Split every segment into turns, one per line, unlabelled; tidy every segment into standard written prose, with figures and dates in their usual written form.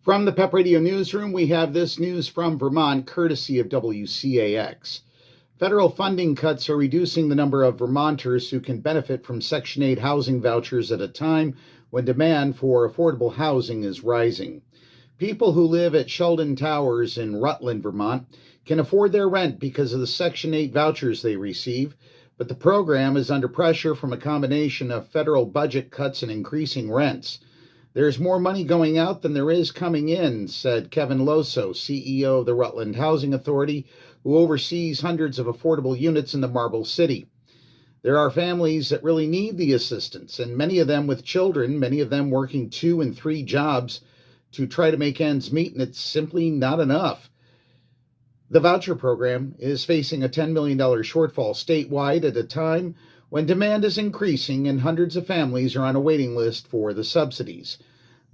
From the PEP Radio Newsroom, we have this news from Vermont, courtesy of WCAX. Federal funding cuts are reducing the number of Vermonters who can benefit from Section 8 housing vouchers at a time when demand for affordable housing is rising. People who live at Sheldon Towers in Rutland, Vermont, can afford their rent because of the Section 8 vouchers they receive, but the program is under pressure from a combination of federal budget cuts and increasing rents. There's more money going out than there is coming in, said Kevin Loso, CEO of the Rutland Housing Authority, who oversees hundreds of affordable units in the Marble City. There are families that really need the assistance, and many of them with children, many of them working 2 and 3 jobs to try to make ends meet, and it's simply not enough. The voucher program is facing a $10 million shortfall statewide at a time when demand is increasing and hundreds of families are on a waiting list for the subsidies.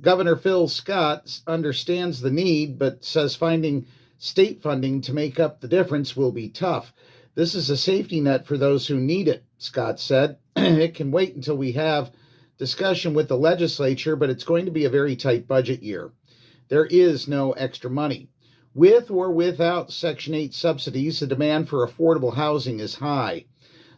Governor Phil Scott understands the need, but says finding state funding to make up the difference will be tough. This is a safety net for those who need it, Scott said. It can wait until we have discussion with the legislature, but it's going to be a very tight budget year. There is no extra money. With or without Section 8 subsidies, the demand for affordable housing is high.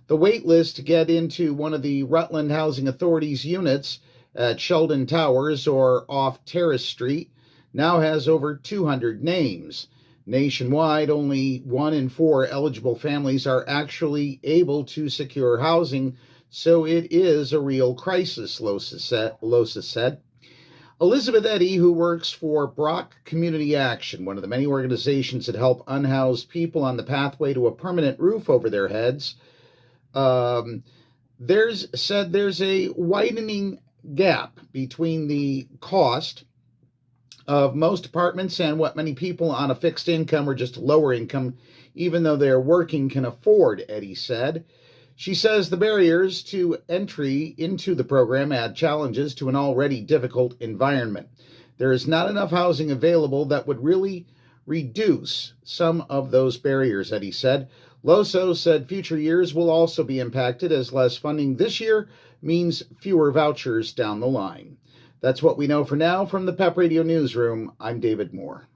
The wait list to get into one of the Rutland Housing Authority's units at Sheldon Towers or off Terrace Street now has over 200 names. Nationwide, only 1 in 4 eligible families are actually able to secure housing, so it is a real crisis, Losa said. Elizabeth Eddy, who works for Brock Community Action, one of the many organizations that help unhoused people on the pathway to a permanent roof over their heads, there's a widening gap between the cost of most apartments and what many people on a fixed income or just lower income, even though they're working, can afford, Eddy said. She says the barriers to entry into the program add challenges to an already difficult environment. There is not enough housing available that would really reduce some of those barriers, Eddy said. Loso said future years will also be impacted as less funding this year means fewer vouchers down the line. That's what we know for now from the PEP Radio Newsroom. I'm David Moore.